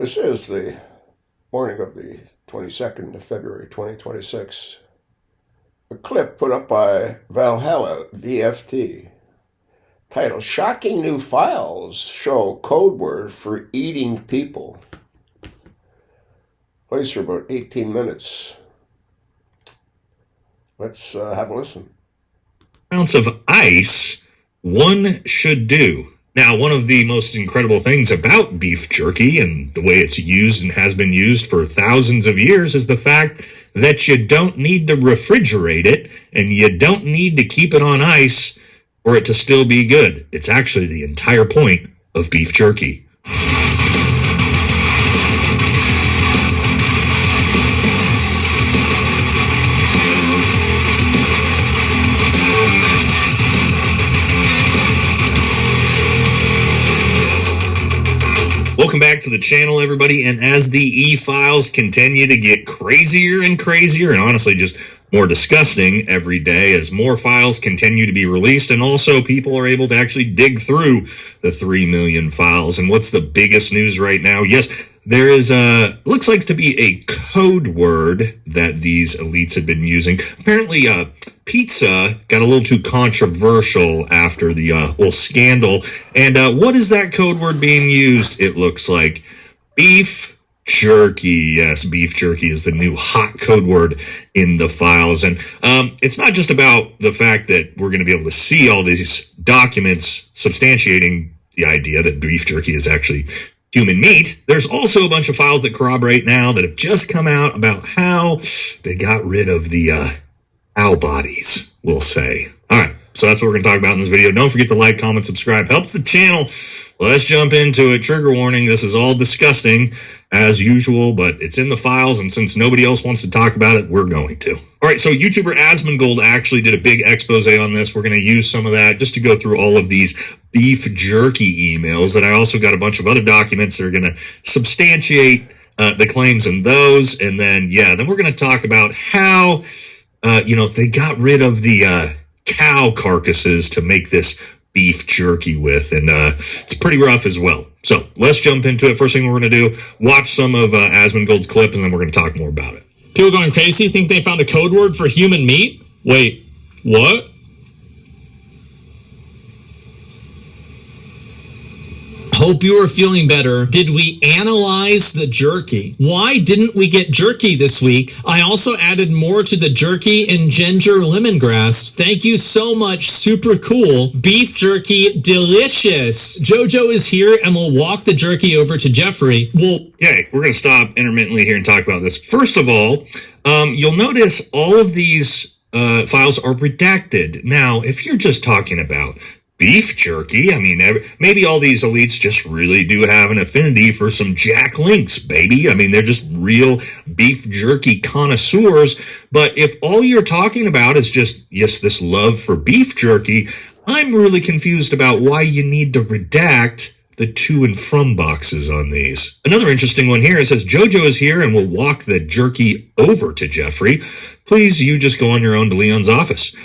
This is the morning of the 22nd of February 2026. A clip put up by Valhalla VFT titled Shocking New Files Show Code Word for Eating People. Plays for about 18 minutes. Let's have a listen. Ounce of ice one should do. Now, one of the most incredible things about beef jerky and the way it's used and has been used for thousands of years is the fact that you don't need to refrigerate it and you don't need to keep it on ice for it to still be good. It's actually the entire point of beef jerky. Welcome back to the channel, everybody, and as the e-files continue to get crazier and crazier, and honestly just more disgusting every day as more files continue to be released, and also people are able to actually dig through the 3 million files. And what's the biggest news right now? Yes, there is looks like to be a code word that these elites have been using. Apparently, pizza got a little too controversial after the whole scandal. And what is that code word being used? It looks like beef jerky. Yes, beef jerky is the new hot code word in the files. And it's not just about the fact that we're going to be able to see all these documents substantiating the idea that beef jerky is actually human meat. There's also a bunch of files that corroborate now that have just come out about how they got rid of the owl bodies, we'll say. All right, so that's what we're going to talk about in this video. Don't forget to like, comment, subscribe. Helps the channel. Let's jump into it. Trigger warning, this is all disgusting as usual, but it's in the files, and since nobody else wants to talk about it, we're going to. All right, so YouTuber Asmongold actually did a big expose on this. We're going to use some of that just to go through all of these beef jerky emails, and I also got a bunch of other documents that are going to substantiate the claims in those, and then we're going to talk about how they got rid of the cow carcasses to make this beef jerky with, and it's pretty rough as well. So let's jump into it. First thing we're going to do, watch some of Asmongold's clip, and then we're going to talk more about it. People going crazy think they found a code word for human meat? Wait, what? Hope you are feeling better. Did we analyze the jerky? Why didn't we get jerky this week? I also added more to the jerky and ginger lemongrass. Thank you so much. Super cool. Beef jerky, delicious. Jojo is here and we'll walk the jerky over to Jeffrey. Okay, we're going to stop intermittently here and talk about this. First of all, you'll notice all of these files are redacted. Now, if you're just talking about beef jerky, I mean, maybe all these elites just really do have an affinity for some Jack Links, baby. I mean, they're just real beef jerky connoisseurs. But if all you're talking about is just, yes, this love for beef jerky, I'm really confused about why you need to redact the to and from boxes on these. Another interesting one here, it says, Jojo is here and will walk the jerky over to Jeffrey. Please, you just go on your own to Leon's office.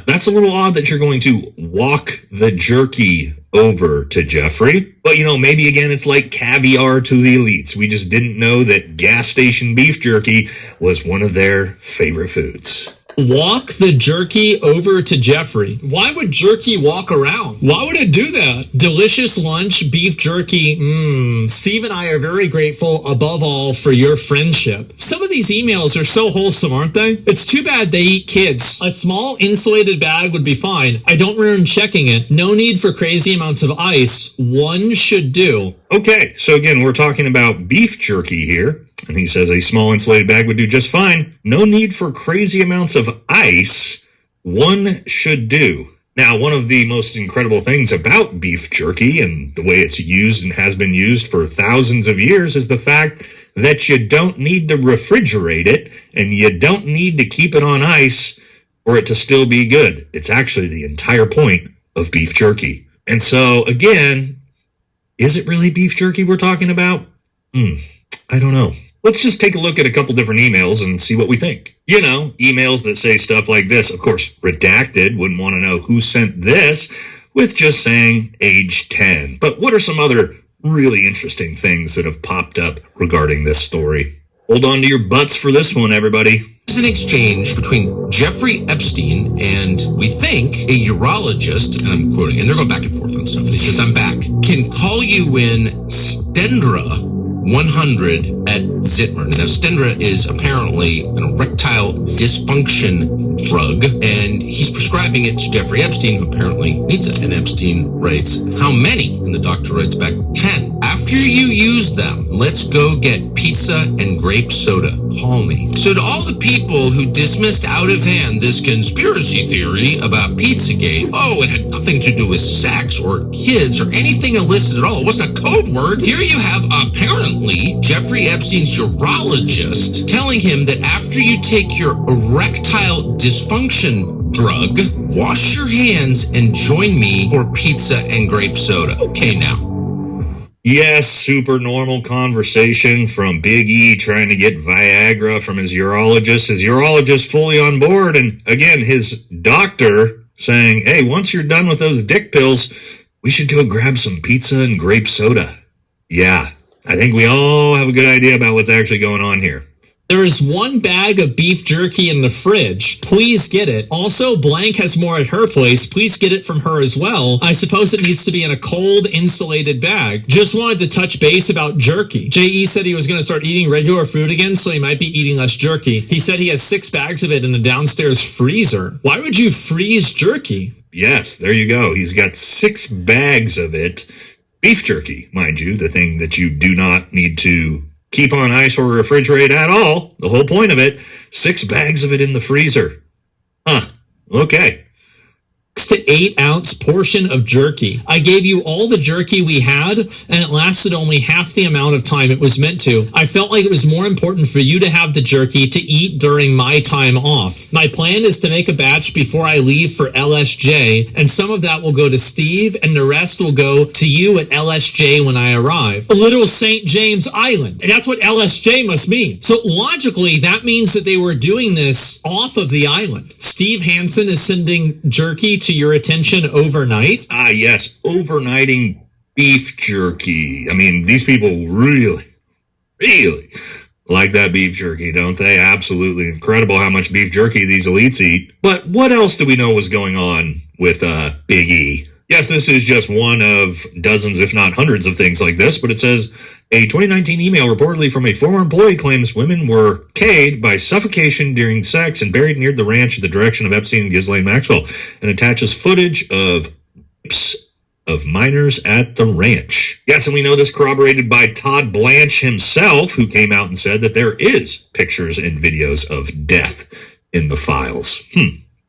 That's a little odd that you're going to walk the jerky over to Jeffrey. But, maybe again, it's like caviar to the elites. We just didn't know that gas station beef jerky was one of their favorite foods. Walk the jerky over to Jeffrey. Why would jerky walk around? Why would it do that? Delicious lunch, beef jerky. Steve and I are very grateful, above all, for your friendship. Some of these emails are so wholesome, aren't they? It's too bad they eat kids. A small insulated bag would be fine. I don't remember checking it. No need for crazy amounts of ice. One should do. Okay, so again, we're talking about beef jerky here. And he says a small insulated bag would do just fine. No need for crazy amounts of ice. One should do. Now, one of the most incredible things about beef jerky and the way it's used and has been used for thousands of years is the fact that you don't need to refrigerate it and you don't need to keep it on ice for it to still be good. It's actually the entire point of beef jerky. And so, again, is it really beef jerky we're talking about? I don't know. Let's just take a look at a couple different emails and see what we think. Emails that say stuff like this. Of course, redacted, wouldn't want to know who sent this, with just saying age 10. But what are some other really interesting things that have popped up regarding this story. Hold on to your butts for this one, everybody. There's an exchange between Jeffrey Epstein and, we think, a urologist, and I'm quoting, and they're going back and forth on stuff, and he says, I'm back, can call you in Stendra 100 at Zitmer. Now, Stendra is apparently an erectile dysfunction drug, and he's prescribing it to Jeffrey Epstein, who apparently needs it. And Epstein writes, how many? And the doctor writes back, 10. After you use them, let's go get pizza and grape soda. Call me. So to all the people who dismissed out of hand this conspiracy theory about Pizzagate, oh, it had nothing to do with sex or kids or anything illicit at all. It wasn't a code word. Here you have apparently Jeffrey Epstein's urologist telling him that after you take your erectile dysfunction drug, wash your hands and join me for pizza and grape soda. Okay, now. Yes, super normal conversation from Big E trying to get Viagra from his urologist. His urologist fully on board. And again, his doctor saying, hey, once you're done with those dick pills, we should go grab some pizza and grape soda. Yeah, I think we all have a good idea about what's actually going on here. There is one bag of beef jerky in the fridge. Please get it. Also, Blank has more at her place. Please get it from her as well. I suppose it needs to be in a cold, insulated bag. Just wanted to touch base about jerky. J.E. said he was going to start eating regular food again, so he might be eating less jerky. He said he has 6 bags of it in the downstairs freezer. Why would you freeze jerky? Yes, there you go. He's got 6 bags of it. Beef jerky, mind you, the thing that you do not need to keep on ice or refrigerate at all. The whole point of it, 6 bags of it in the freezer. Huh. Okay. 6 to 8 ounce portion of jerky. I gave you all the jerky we had, and it lasted only half the amount of time it was meant to. I felt like it was more important for you to have the jerky to eat during my time off. My plan is to make a batch before I leave for LSJ, and some of that will go to Steve, and the rest will go to you at LSJ when I arrive. Little St. James Island. And that's what LSJ must mean. So logically, that means that they were doing this off of the island. Steve Hansen is sending jerky to your attention overnight? Ah, yes, overnighting beef jerky. I mean, these people really like that beef jerky, don't they? Absolutely incredible how much beef jerky these elites eat. But what else do we know was going on with Big E? Yes, this is just one of dozens, if not hundreds of things like this, but it says a 2019 email reportedly from a former employee claims women were K'd by suffocation during sex and buried near the ranch in the direction of Epstein and Ghislaine Maxwell, and attaches footage of minors at the ranch. Yes, and we know this corroborated by Todd Blanche himself, who came out and said that there is pictures and videos of death in the files.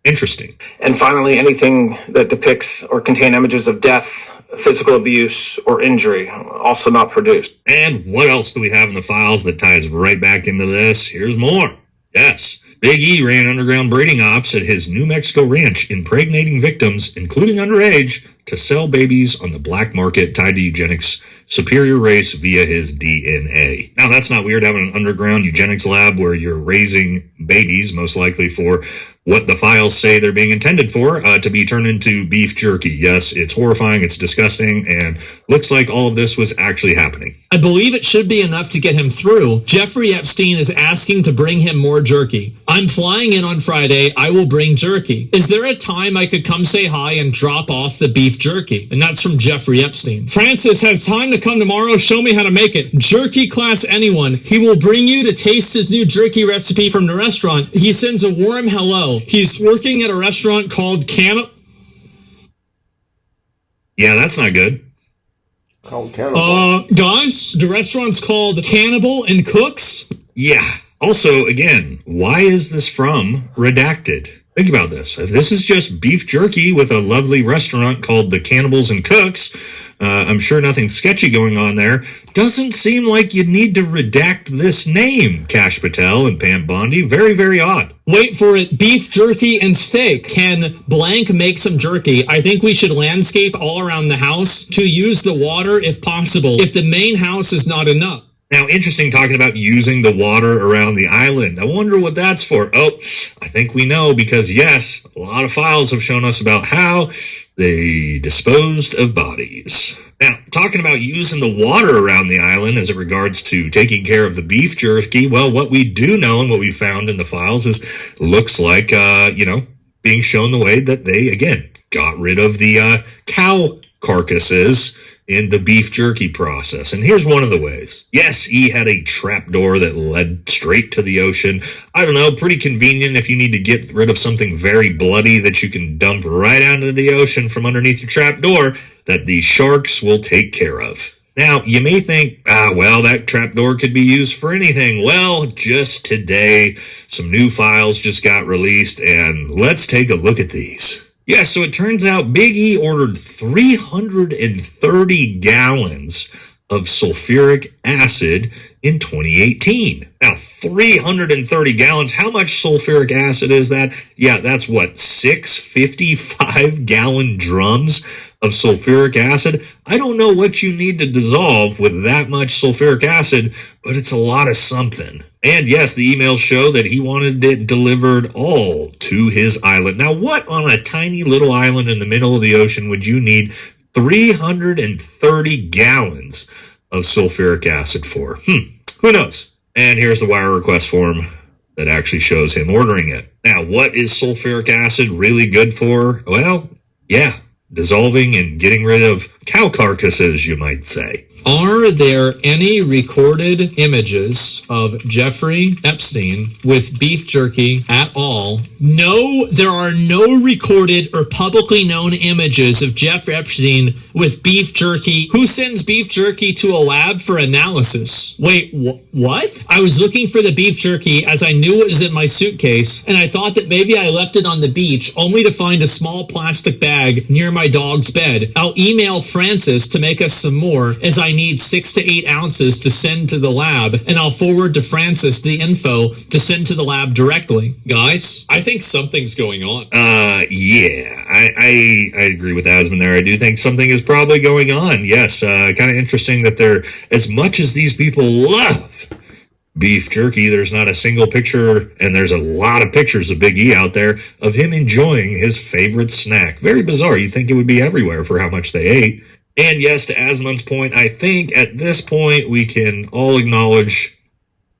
Interesting. And finally, anything that depicts or contain images of death, physical abuse, or injury, also not produced. And what else do we have in the files that ties right back into this? Here's more. Yes. Big E ran underground breeding ops at his New Mexico ranch, impregnating victims, including underage, to sell babies on the black market tied to eugenics superior race via his DNA. Now, that's not weird, having an underground eugenics lab where you're raising babies, most likely for what the files say they're being intended for, to be turned into beef jerky. Yes, it's horrifying, it's disgusting, and looks like all of this was actually happening. I believe it should be enough to get him through. Jeffrey Epstein is asking to bring him more jerky. I'm flying in on Friday. I will bring jerky. Is there a time I could come say hi and drop off the beef jerky? And that's from Jeffrey Epstein. Francis has time to come tomorrow. Show me how to make it. Jerky class anyone. He will bring you to taste his new jerky recipe from the restaurant. He sends a warm hello. He's working at a restaurant called Yeah, that's not good. Called Cannibal. Guys, the restaurant's called Cannibal and Cooks. Yeah. Also, again, why is this from Redacted? Think about this. If this is just beef jerky with a lovely restaurant called the Cannibals and Cooks, I'm sure nothing sketchy going on there. Doesn't seem like you need to redact this name, Kash Patel and Pam Bondi. Very, very odd. Wait for it. Beef jerky and steak. Can blank make some jerky? I think we should landscape all around the house to use the water if possible, if the main house is not enough. Now, interesting talking about using the water around the island. I wonder what that's for. Oh, I think we know because, yes, a lot of files have shown us about how they disposed of bodies. Now, talking about using the water around the island as it regards to taking care of the beef jerky, well, what we do know and what we found in the files is looks like, being shown the way that they, again, got rid of the cow carcasses in the beef jerky process. And here's one of the ways. Yes, he had a trapdoor that led straight to the ocean. I don't know, pretty convenient if you need to get rid of something very bloody that you can dump right out into the ocean from underneath your trapdoor that the sharks will take care of. Now, you may think, that trapdoor could be used for anything. Well, just today, some new files just got released, and let's take a look at these. Yeah, so it turns out Big E ordered 330 gallons of sulfuric acid in 2018. Now, 330 gallons, how much sulfuric acid is that? Yeah, that's what, 655-gallon drums of sulfuric acid? I don't know what you need to dissolve with that much sulfuric acid, but it's a lot of something. And yes, the emails show that he wanted it delivered all to his island. Now, what on a tiny little island in the middle of the ocean would you need 330 gallons of sulfuric acid for? Who knows? And here's the wire request form that actually shows him ordering it. Now, what is sulfuric acid really good for? Well, yeah, dissolving and getting rid of cow carcasses, you might say. Are there any recorded images of Jeffrey Epstein with beef jerky at all? No, there are no recorded or publicly known images of Jeffrey Epstein with beef jerky. Who sends beef jerky to a lab for analysis? Wait, what? I was looking for the beef jerky as I knew it was in my suitcase, and I thought that maybe I left it on the beach, only to find a small plastic bag near my dog's bed. I'll email Francis to make us some more, as I need 6 to 8 ounces to send to the lab, and I'll forward to Francis the info to send to the lab directly. Guys, I think something's going on. Yeah, I agree with Asmund there. I do think something is probably going on. Yes, kind of interesting that they're, as much as these people love beef jerky, there's not a single picture, and there's a lot of pictures of Big E out there of him enjoying his favorite snack. Very bizarre. You'd think it would be everywhere for how much they ate. And yes, to Asmund's point, I think at this point we can all acknowledge,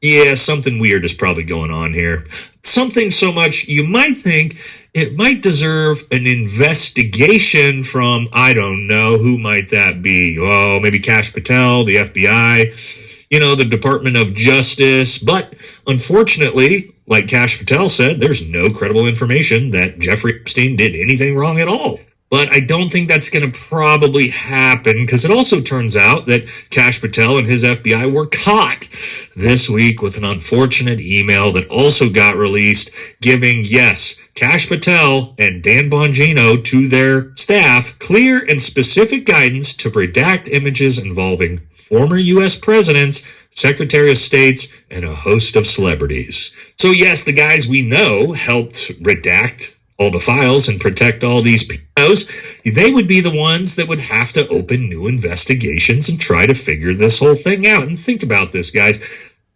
yeah, something weird is probably going on here. Something so much you might think it might deserve an investigation from, I don't know, who might that be? Oh, maybe Kash Patel, the FBI, the Department of Justice. But unfortunately, like Kash Patel said, there's no credible information that Jeffrey Epstein did anything wrong at all. But I don't think that's going to probably happen, because it also turns out that Kash Patel and his FBI were caught this week with an unfortunate email that also got released giving, yes, Kash Patel and Dan Bongino to their staff clear and specific guidance to redact images involving former U.S. presidents, Secretary of States, and a host of celebrities. So yes, the guys we know helped redact all the files and protect all these POs. They would be the ones that would have to open new investigations and try to figure this whole thing out. And think about this, guys.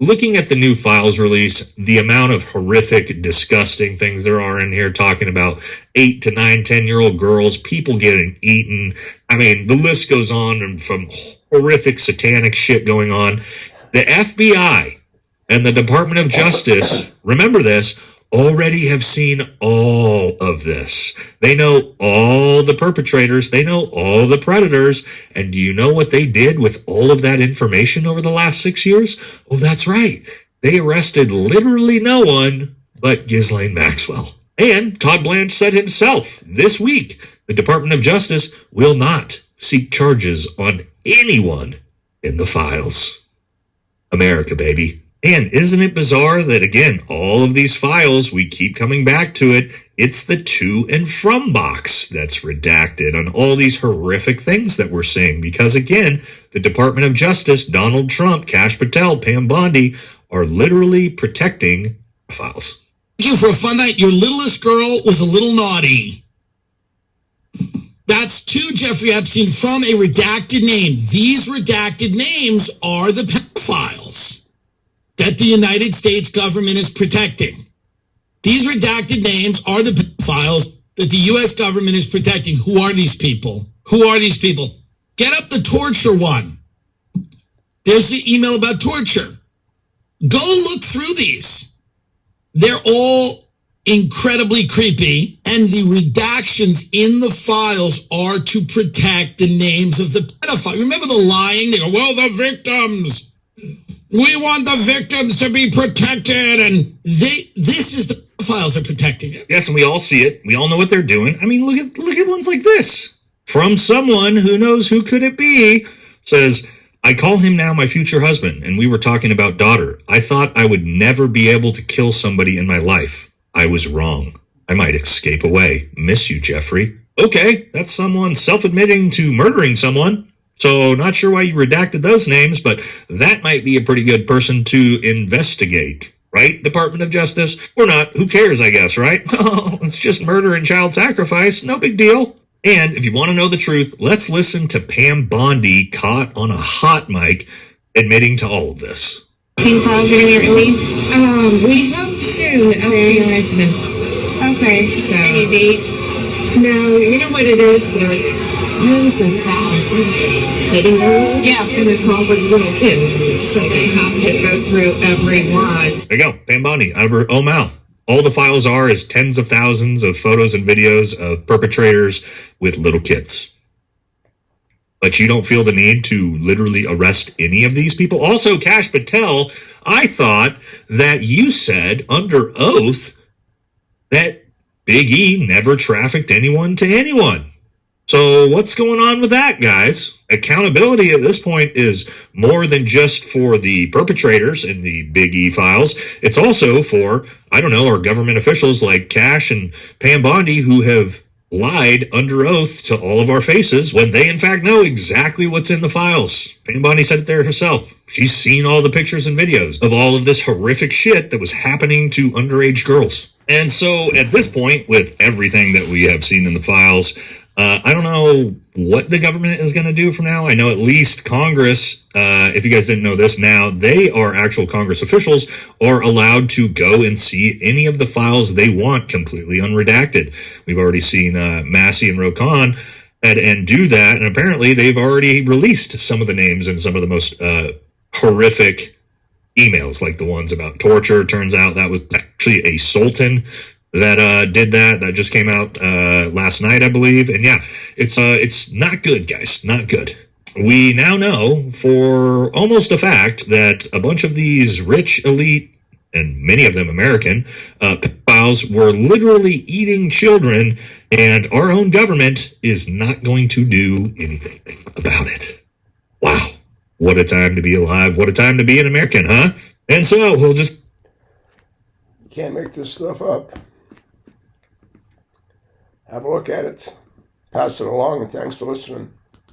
Looking at the new files release, the amount of horrific, disgusting things there are in here, talking about 8 to 9, 10-year-old girls, people getting eaten. I mean, the list goes on, and from horrific satanic shit going on. The FBI and the Department of Justice, remember this, already have seen all of this. They know all the perpetrators. They know all the predators. And do you know what they did with all of that information over the last 6 years? Oh, that's right. They arrested literally no one but Ghislaine Maxwell. And Todd Blanche said himself this week, the Department of Justice will not seek charges on anyone in the files. America, baby. And isn't it bizarre that, again, all of these files, we keep coming back to it, it's the to and from box that's redacted on all these horrific things that we're seeing. Because, again, the Department of Justice, Donald Trump, Kash Patel, Pam Bondi are literally protecting files. Thank you for a fun night. Your littlest girl was a little naughty. That's to Jeffrey Epstein from a redacted name. These redacted names are the pedophiles that the United States government is protecting. These redacted names are the pedophiles that the U.S. government is protecting. Who are these people? Who are these people? Get up the torture one. There's the email about torture. Go look through these. They're all incredibly creepy, and the redactions in the files are to protect the names of the pedophiles. Remember the lying? They go, well, the victims. We want the victims to be protected, and this is the pedophiles are protecting it. Yes, and we all see it. We all know what they're doing. I mean, look at ones like this. From someone who knows who could it be, says, I call him now my future husband, and we were talking about daughter. I thought I would never be able to kill somebody in my life. I was wrong. I might escape away. Miss you, Jeffrey. Okay, that's someone self-admitting to murdering someone. So not sure why you redacted those names, but that might be a pretty good person to investigate. Right, Department of Justice? Or not, who cares, I guess, right? Oh, it's just murder and child sacrifice. No big deal. And if you want to know the truth, let's listen to Pam Bondi caught on a hot mic admitting to all of this. Files are going to get released? We hope soon. FBI has been. Okay. So. Any dates? No, you know what it is? There are tons of thousands hitting rules. Yeah. And it's all with little kids. So they have to go through every one. There you go, Pam Bondi, out of her own mouth. All the files are is tens of thousands of photos and videos of perpetrators with little kids. But you don't feel the need to literally arrest any of these people? Also, Kash Patel, I thought that you said under oath that Big E never trafficked anyone to anyone. So what's going on with that, guys? Accountability at this point is more than just for the perpetrators in the Big E files. It's also for, I don't know, our government officials like Kash and Pam Bondi who have lied under oath to all of our faces when they in fact know exactly what's in the files. Pam Bondi said it there herself. She's seen all the pictures and videos of all of this horrific shit that was happening to underage girls. And so at this point, with everything that we have seen in the files, I don't know what the government is going to do from now. I know at least Congress, if you guys didn't know this now, they are actual Congress officials, are allowed to go and see any of the files they want completely unredacted. We've already seen Massey and Rokan and do that, and apparently they've already released some of the names and some of the most horrific emails, like the ones about torture. Turns out that was actually a sultan that did that. That just came out last night, I believe. And yeah, it's not good, guys. Not good. We now know for almost a fact that a bunch of these rich elite, and many of them American, pedophiles were literally eating children, and our own government is not going to do anything about it. Wow. What a time to be alive. What a time to be an American, huh? And so we'll just... You can't make this stuff up. Have a look at it. Pass it along, and thanks for listening.